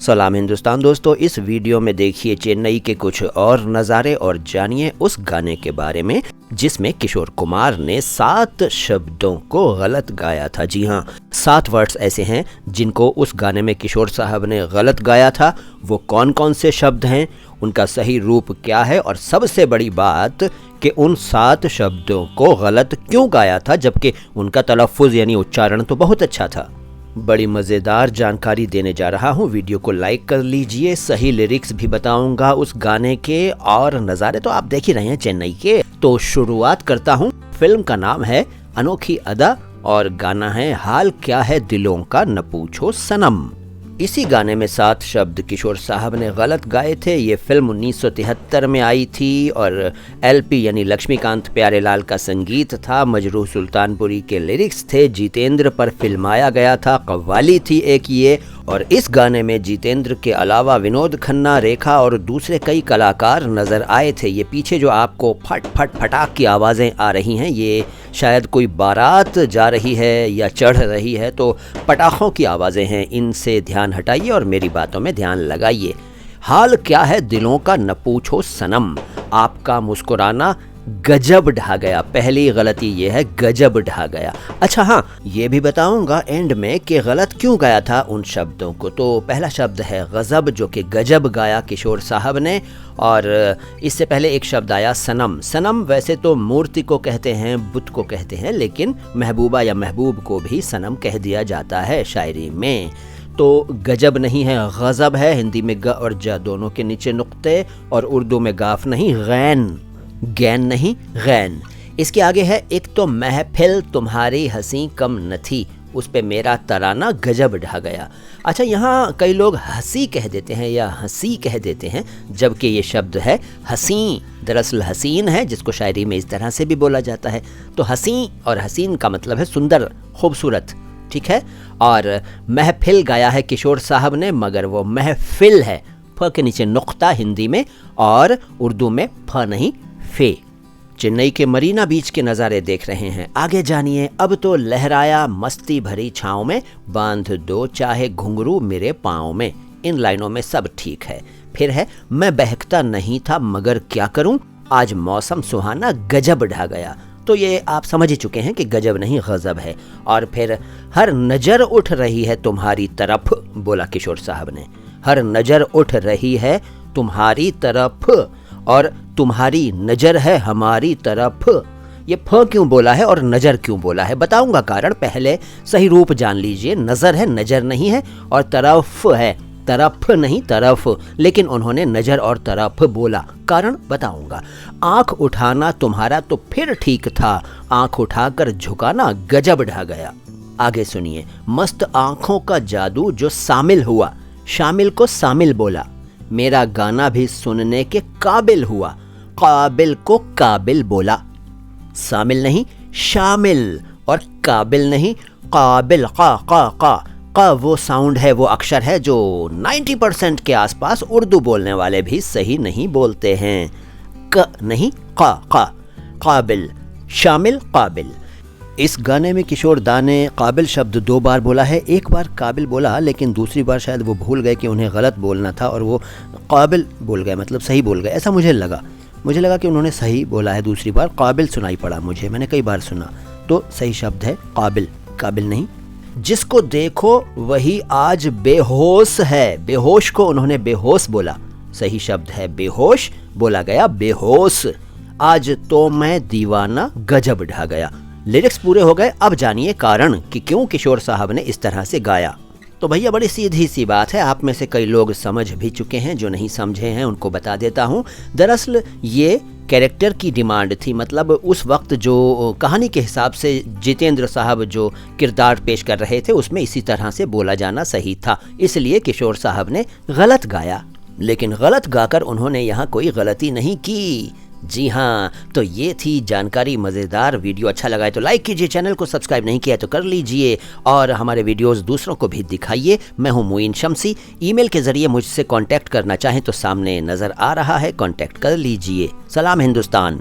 सलाम हिंदुस्तान दोस्तों, इस वीडियो में देखिए चेन्नई के कुछ और नज़ारे और जानिए उस गाने के बारे में जिसमें किशोर कुमार ने 7 शब्दों को गलत गाया था। जी हाँ, 7 वर्ड्स ऐसे हैं जिनको उस गाने में किशोर साहब ने गलत गाया था। वो कौन कौन से शब्द हैं, उनका सही रूप क्या है और सबसे बड़ी बात कि उन 7 शब्दों को गलत क्यों गाया था जबकि उनका तलफ़ुज़ यानी उच्चारण तो बहुत अच्छा था। बड़ी मज़ेदार जानकारी देने जा रहा हूँ, वीडियो को लाइक कर लीजिए। सही लिरिक्स भी बताऊंगा उस गाने के और नज़ारे तो आप देख ही रहे हैं चेन्नई के। तो शुरुआत करता हूँ। फिल्म का नाम है अनोखी अदा और गाना है हाल क्या है दिलों का न पूछो सनम। इसी गाने में 7 शब्द किशोर साहब ने गलत गाए थे। ये फिल्म 1973 में आई थी और एलपी यानी लक्ष्मीकांत प्यारेलाल का संगीत था, मजरूह सुल्तानपुरी के लिरिक्स थे, जितेंद्र पर फिल्माया गया था, कव्वाली थी एक ये। और इस गाने में जितेंद्र के अलावा विनोद खन्ना, रेखा और दूसरे कई कलाकार नज़र आए थे। ये पीछे जो आपको फट फट फटाक की आवाज़ें आ रही हैं, ये शायद कोई बारात जा रही है या चढ़ रही है, तो पटाखों की आवाज़ें हैं। इनसे ध्यान हटाइए और मेरी बातों में ध्यान लगाइए। हाल क्या है दिलों का न पूछो सनम, आपका मुस्कुराना गजब ढा गया। पहली गलती ये है, गजब ढा गया। अच्छा हाँ, ये भी बताऊंगा एंड में कि गलत क्यों गाया था उन शब्दों को। तो पहला शब्द है गजब, जो कि गजब गाया किशोर साहब ने। और इससे पहले एक शब्द आया सनम। सनम वैसे तो मूर्ति को कहते हैं, बुत को कहते हैं, लेकिन महबूबा या महबूब को भी सनम कह दिया जाता है शायरी में। तो गजब नहीं है, गजब है। हिंदी में ग और ज दोनों के नीचे नुक्ते, और उर्दू में गाफ नहीं गैन, गैन नहीं गैन। इसके आगे है एक तो महफिल तुम्हारी हंसी कम न थी, उस पे मेरा तराना गजब ढा गया। अच्छा, यहाँ कई लोग हंसी कह देते हैं या हंसी कह देते हैं, जबकि ये शब्द है हसी। दरअसल हसीन है, जिसको शायरी में इस तरह से भी बोला जाता है। तो हसी और हसीन का मतलब है सुंदर, खूबसूरत, ठीक है। और महफिल गाया है किशोर साहब ने, मगर वो महफिल है, फ के नीचे नुक्ता हिंदी में, और उर्दू में फ नहीं फे। चेन्नई के मरीना बीच के नज़ारे देख रहे हैं। आगे जानिए। अब तो लहराया मस्ती भरी छाँव में, बांध दो चाहे घुंघरू मेरे पाँव में। इन लाइनों में सब ठीक है। फिर है मैं बहकता नहीं था मगर क्या करूं, आज मौसम सुहाना गजब ढा गया। तो ये आप समझ ही चुके हैं कि गजब नहीं गजब है। और फिर हर नज़र उठ रही है तुम्हारी तरफ, बोला किशोर साहब ने। हर नज़र उठ रही है तुम्हारी तरफ और तुम्हारी नज़र है हमारी तरफ। ये फ क्यों बोला है और नज़र क्यों बोला है, बताऊंगा कारण। पहले सही रूप जान लीजिए। नज़र है, नज़र नहीं है, और तरफ है, तरफ नहीं तरफ, लेकिन उन्होंने नज़र और तरफ बोला, कारण बताऊंगा। आंख उठाना तुम्हारा तो फिर ठीक था, आंख उठाकर झुकाना गजब ढा गया। आगे सुनिए। मस्त आंखों का जादू जो शामिल हुआ, शामिल को शामिल बोला, मेरा गाना भी सुनने के काबिल हुआ, काबिल को काबिल बोला। शामिल नहीं शामिल, और काबिल नहीं काबिल। का वो साउंड है, वो अक्षर है जो 90% के आसपास उर्दू बोलने वाले भी सही नहीं बोलते हैं। क नहीं काबिल, शामिल काबिल। इस गाने में किशोर दा ने काबिल शब्द 2 बार बोला है। एक बार काबिल बोला, लेकिन दूसरी बार शायद वो भूल गए कि उन्हें गलत बोलना था और वो काबिल बोल गए, मतलब सही बोल गए, ऐसा मुझे लगा कि उन्होंने सही बोला है। दूसरी बार काबिल सुनाई पड़ा मुझे, मैंने कई बार सुना। तो सही शब्द है काबिल, काबिल नहीं। जिसको देखो वही आज बेहोश है, बेहोश को उन्होंने बेहोश बोला, सही शब्द है बेहोश, बोला गया बेहोश। आज तो मैं दीवाना गजब ढा गया। लिरिक्स पूरे हो गए। अब जानिए कारण कि क्यों किशोर साहब ने इस तरह से गाया। तो भैया बड़ी सीधी सी बात है, आप में से कई लोग समझ भी चुके हैं, जो नहीं समझे हैं उनको बता देता हूँ। दरअसल ये कैरेक्टर की डिमांड थी, मतलब उस वक्त जो कहानी के हिसाब से जितेंद्र साहब जो किरदार पेश कर रहे थे उसमें इसी तरह से बोला जाना सही था, इसलिए किशोर साहब ने गलत गाया। लेकिन गलत गाकर उन्होंने यहाँ कोई गलती नहीं की। जी हाँ, तो ये थी जानकारी, मज़ेदार। वीडियो अच्छा लगा है तो लाइक कीजिए, चैनल को सब्सक्राइब नहीं किया तो कर लीजिए, और हमारे वीडियोस दूसरों को भी दिखाइए। मैं हूँ मुइन शम्सी। ईमेल के ज़रिए मुझसे कांटेक्ट करना चाहें तो सामने नज़र आ रहा है, कांटेक्ट कर लीजिए। सलाम हिंदुस्तान।